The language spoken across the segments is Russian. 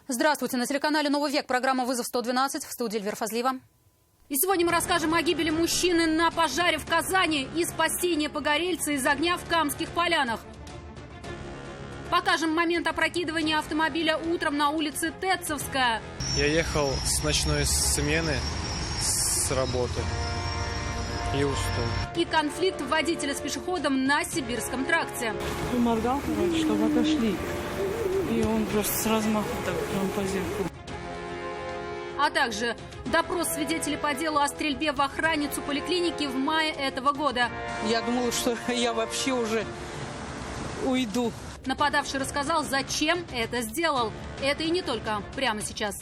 Здравствуйте. На телеканале «Новый век» программа «Вызов-112», в студии Эльвира Фазлиева. И сегодня мы расскажем о гибели мужчины на пожаре в Казани и спасении погорельца из огня в Камских Полянах. Покажем момент опрокидывания автомобиля утром на улице Тетцевская. Я ехал с ночной смены с работы и уснул. И конфликт водителя с пешеходом на Сибирском тракте. Поморгал, чтобы отошли. И он просто с размаху так прям по зеркалу. А также допрос свидетелей по делу о стрельбе в охранницу поликлиники в мае этого года. Я думала, что я вообще уже уйду. Нападавший рассказал, зачем это сделал. Это и не только прямо сейчас.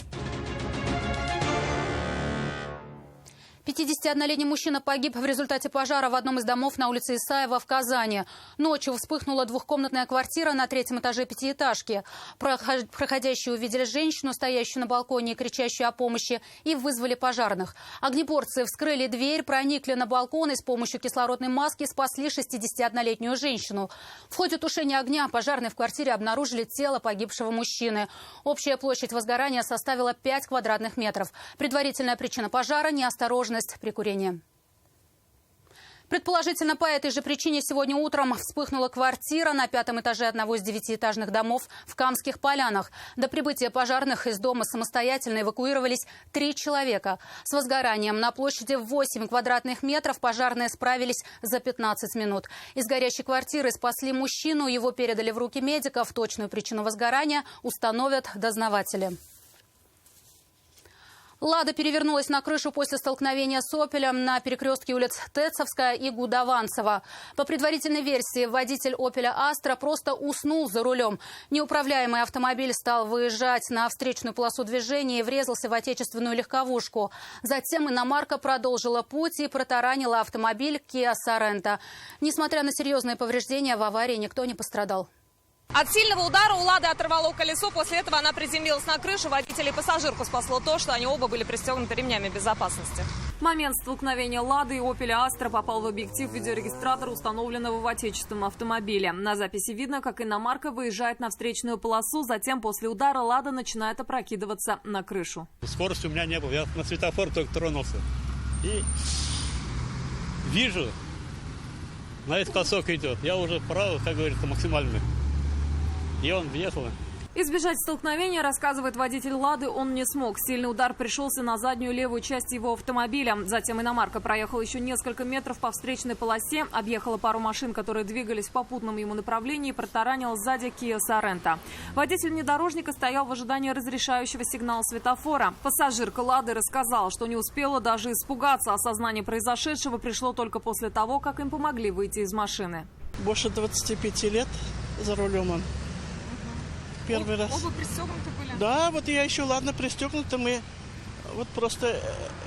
51-летний мужчина погиб в результате пожара в одном из домов на улице Исаева в Казани. Ночью вспыхнула двухкомнатная квартира на 3-м этаже пятиэтажки. Проходящие увидели женщину, стоящую на балконе и кричащую о помощи, и вызвали пожарных. Огнеборцы вскрыли дверь, проникли на балкон и с помощью кислородной маски спасли 61-летнюю женщину. В ходе тушения огня пожарные в квартире обнаружили тело погибшего мужчины. Общая площадь возгорания составила 5 квадратных метров. Предварительная причина пожара – неосторожность при курении. Предположительно, по этой же причине сегодня утром вспыхнула квартира на 5-м этаже одного из 9-этажных домов в Камских Полянах. До прибытия пожарных из дома самостоятельно эвакуировались 3 человека. С возгоранием на площади 8 квадратных метров пожарные справились за 15 минут. Из горящей квартиры спасли мужчину, его передали в руки медиков. Точную причину возгорания установят дознаватели. «Лада» перевернулась на крышу после столкновения с «Опелем» на перекрестке улиц Тетцевская и Гудованцева. По предварительной версии, водитель «Опеля Астра» просто уснул за рулем. Неуправляемый автомобиль стал выезжать на встречную полосу движения и врезался в отечественную легковушку. Затем иномарка продолжила путь и протаранила автомобиль Kia Sorento. Несмотря на серьезные повреждения, в аварии никто не пострадал. От сильного удара у «Лады» оторвало колесо. После этого она приземлилась на крышу. Водителя и пассажирку спасло то, что они оба были пристегнуты ремнями безопасности. Момент столкновения «Лады» и «Опеля Астра» попал в объектив видеорегистратора, установленного в отечественном автомобиле. На записи видно, как иномарка выезжает на встречную полосу. Затем после удара «Лада» начинает опрокидываться на крышу. Скорости у меня не было. Я на светофор только тронулся. И вижу, наискосок идет. Я уже вправо, как говорится, максимально. И он въехал. Избежать столкновения, рассказывает водитель «Лады», он не смог. Сильный удар пришелся на заднюю левую часть его автомобиля. Затем иномарка проехала еще несколько метров по встречной полосе, объехала пару машин, которые двигались в попутном ему направлении, и протаранила сзади Kia Sorento. Водитель внедорожника стоял в ожидании разрешающего сигнала светофора. Пассажирка «Лады» рассказала, что не успела даже испугаться. Осознание произошедшего пришло только после того, как им помогли выйти из машины. Больше 25 лет за рулем он. Первый раз. Оба пристегнуты были? Да, вот я еще, ладно, пристегнута. Мы вот просто,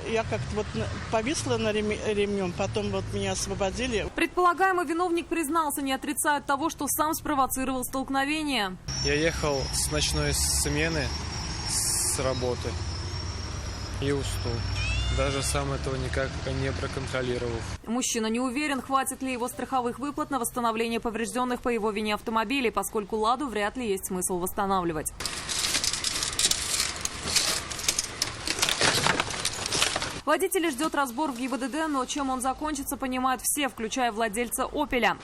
я как-то вот повисла на ремнем, потом вот меня освободили. Предполагаемый виновник признался, не отрицает того, что сам спровоцировал столкновение. Я ехал с ночной смены с работы и уснул. Даже сам этого никак не проконтролировал. Мужчина не уверен, хватит ли его страховых выплат на восстановление поврежденных по его вине автомобилей, поскольку «Ладу» вряд ли есть смысл восстанавливать. Водитель ждет разбор в ГИБДД, но чем он закончится, понимают все, включая владельца «Опеля».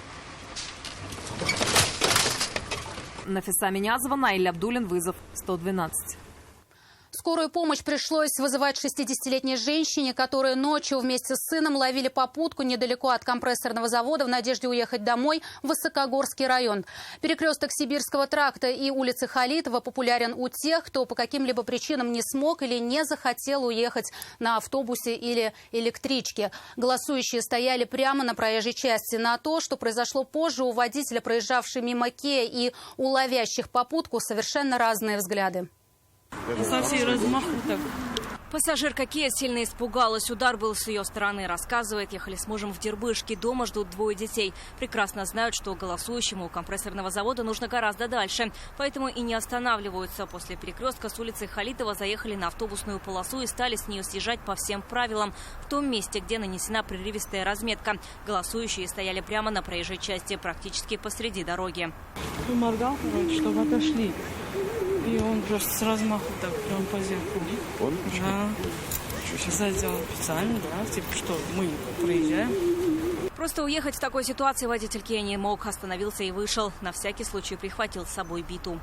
Нафиса Минязова, Наиль Абдулин, вызов 112. Скорую помощь пришлось вызывать 60-летней женщине, которая ночью вместе с сыном ловили попутку недалеко от компрессорного завода в надежде уехать домой в Высокогорский район. Перекресток Сибирского тракта и улицы Халитова популярен у тех, кто по каким-либо причинам не смог или не захотел уехать на автобусе или электричке. Голосующие стояли прямо на проезжей части. На то, что произошло позже, у водителя, проезжавшей мимо Кея, и у ловящих попутку совершенно разные взгляды. Со всей размаху так. Пассажирка Kia сильно испугалась. Удар был с ее стороны. Рассказывает, ехали с мужем в Дербышке. Дома ждут 2 детей. Прекрасно знают, что голосующему у компрессорного завода нужно гораздо дальше. Поэтому и не останавливаются. После перекрестка с улицы Халитова заехали на автобусную полосу и стали с нее съезжать по всем правилам. В том месте, где нанесена прерывистая разметка. Голосующие стояли прямо на проезжей части, практически посреди дороги. Поморгал, чтобы отошли. И он просто с размаху так прям по зеркалу. Он? Да. Задел специально, да, типа что, мы проезжаем. Просто уехать в такой ситуации водитель Kia не мог. Остановился и вышел. На всякий случай прихватил с собой биту.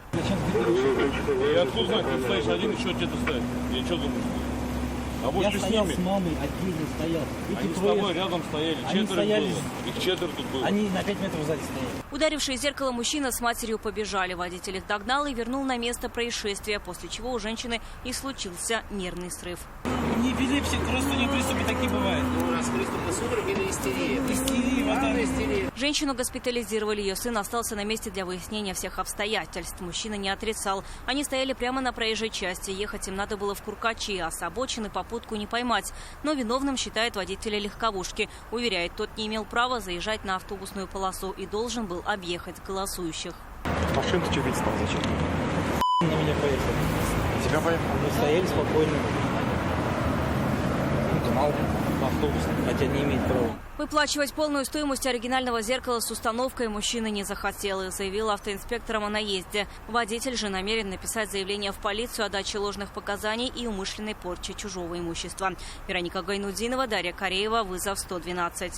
Я откуда знаю, ты стоишь один, еще где-то стоит. Я что думаешь? А вот я стоял с мамой, отдельно стоял. Они с тобой рядом стояли. Четверо было. Их четверо тут было. Они на 5 метров сзади стояли. Ударивший зеркало мужчина с матерью побежали. Водитель их догнал и вернул на место происшествия, после чего у женщины и случился нервный срыв. Не эпилепсия, просто у нее приступы такие бывают. У нас приступы судорог или истерия? Истерия. Женщину госпитализировали. Ее сын остался на месте для выяснения всех обстоятельств. Мужчина не отрицал. Они стояли прямо на проезжей части. Ехать им надо было в Куркачи, а с обочины попутку не поймать. Но виновным считает водителя легковушки. Уверяет, тот не имел права заезжать на автобусную полосу и должен был объехать голосующих. Машину ты что видел? Зачем? На меня поехали. Тебя поехали? Мы стояли спокойно. Гнал автобус, хотя не имеет права. Выплачивать полную стоимость оригинального зеркала с установкой мужчина не захотел и заявил автоинспекторам о наезде. Водитель же намерен написать заявление в полицию о даче ложных показаний и умышленной порче чужого имущества. Вероника Гайнудинова, Дарья Кореева, вызов 112.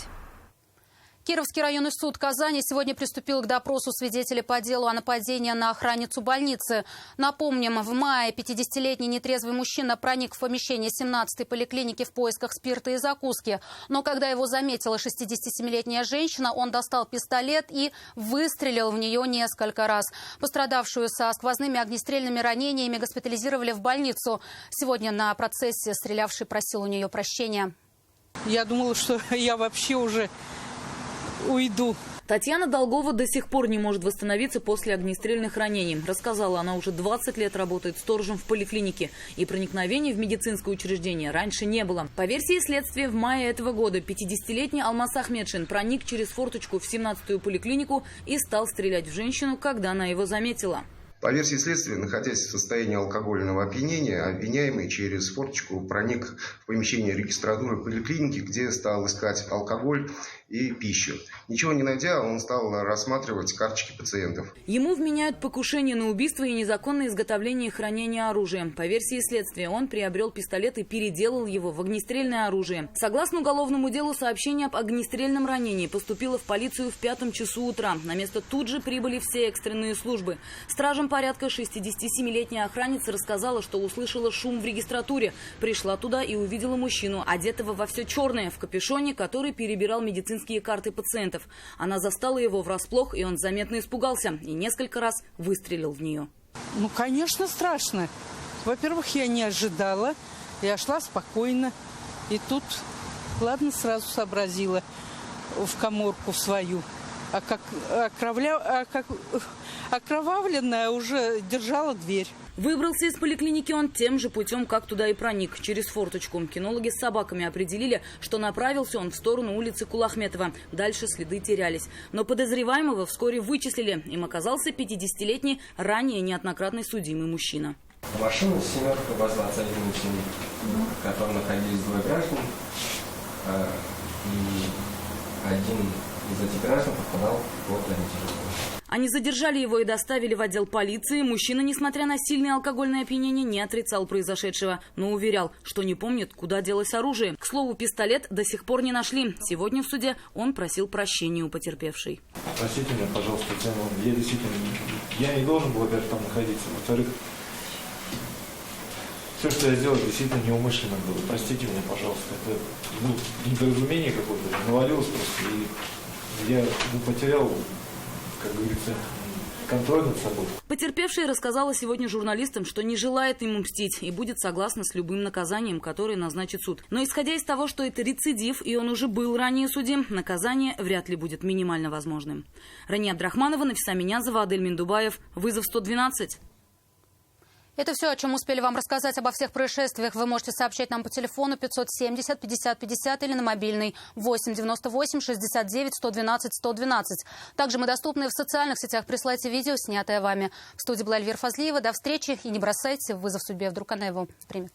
Кировский районный суд Казани сегодня приступил к допросу свидетелей по делу о нападении на охранницу больницы. Напомним, в мае 50-летний нетрезвый мужчина проник в помещение 17-й поликлиники в поисках спирта и закуски. Но когда его заметила 67-летняя женщина, он достал пистолет и выстрелил в нее несколько раз. Пострадавшую со сквозными огнестрельными ранениями госпитализировали в больницу. Сегодня на процессе стрелявший просил у нее прощения. Я думала, что я вообще уже уйду. Татьяна Долгова до сих пор не может восстановиться после огнестрельных ранений. Рассказала, она уже 20 лет работает сторожем в поликлинике. И проникновений в медицинское учреждение раньше не было. По версии следствия, в мае этого года 50-летний Алмаз Ахмедшин проник через форточку в 17-ю поликлинику и стал стрелять в женщину, когда она его заметила. По версии следствия, находясь в состоянии алкогольного опьянения, обвиняемый через форточку проник в помещение регистратуры поликлиники, где стал искать алкоголь и пищу. Ничего не найдя, он стал рассматривать карточки пациентов. Ему вменяют покушение на убийство и незаконное изготовление и хранение оружия. По версии следствия, он приобрел пистолет и переделал его в огнестрельное оружие. Согласно уголовному делу, сообщение об огнестрельном ранении поступило в полицию в 5 часу утра. На место тут же прибыли все экстренные службы. Стражам порядка 67-летняя охранница рассказала, что услышала шум в регистратуре. Пришла туда и увидела мужчину, одетого во все черное, в капюшоне, который перебирал медицинские карты пациентов. Она застала его врасплох, и он заметно испугался и несколько раз выстрелил в нее. Ну, конечно, страшно. Во-первых, я не ожидала. Я шла спокойно. И тут, ладно, сразу сообразила в каморку свою. А как окровавленная уже держала дверь. Выбрался из поликлиники он тем же путем, как туда и проник, через форточку. Кинологи с собаками определили, что направился он в сторону улицы Кулахметова. Дальше следы терялись. Но подозреваемого вскоре вычислили. Им оказался 50-летний, ранее неоднократно судимый мужчина. Машину «семерка» везла один ученик, в котором находились 2 граждан. И один из этих граждан попадал под родителей. Они задержали его и доставили в отдел полиции. Мужчина, несмотря на сильное алкогольное опьянение, не отрицал произошедшего, но уверял, что не помнит, куда делось оружие. К слову, пистолет до сих пор не нашли. Сегодня в суде он просил прощения у потерпевшей. Простите меня, пожалуйста, я действительно не должен был, во-первых, там находиться. Во-вторых, все, что я сделал, действительно неумышленно было. Простите меня, пожалуйста. Это недоразумение какое-то, навалилось просто. И я потерял, как говорится, контроль над собой. Потерпевшая рассказала сегодня журналистам, что не желает ему мстить и будет согласна с любым наказанием, которое назначит суд. Но исходя из того, что это рецидив и он уже был ранее судим, наказание вряд ли будет минимально возможным. Рания Абдрахманова, Нафиса Минязова, Адель Миндубаев. Вызов 112. Это все, о чем успели вам рассказать. Обо всех происшествиях вы можете сообщать нам по телефону 570 50 50 или на мобильный 8 98 69 112 112. Также мы доступны в социальных сетях. Присылайте видео, снятое вами. В студии была Эльвира Фазлиева. До встречи и не бросайте вызов судьбе. Вдруг она его примет.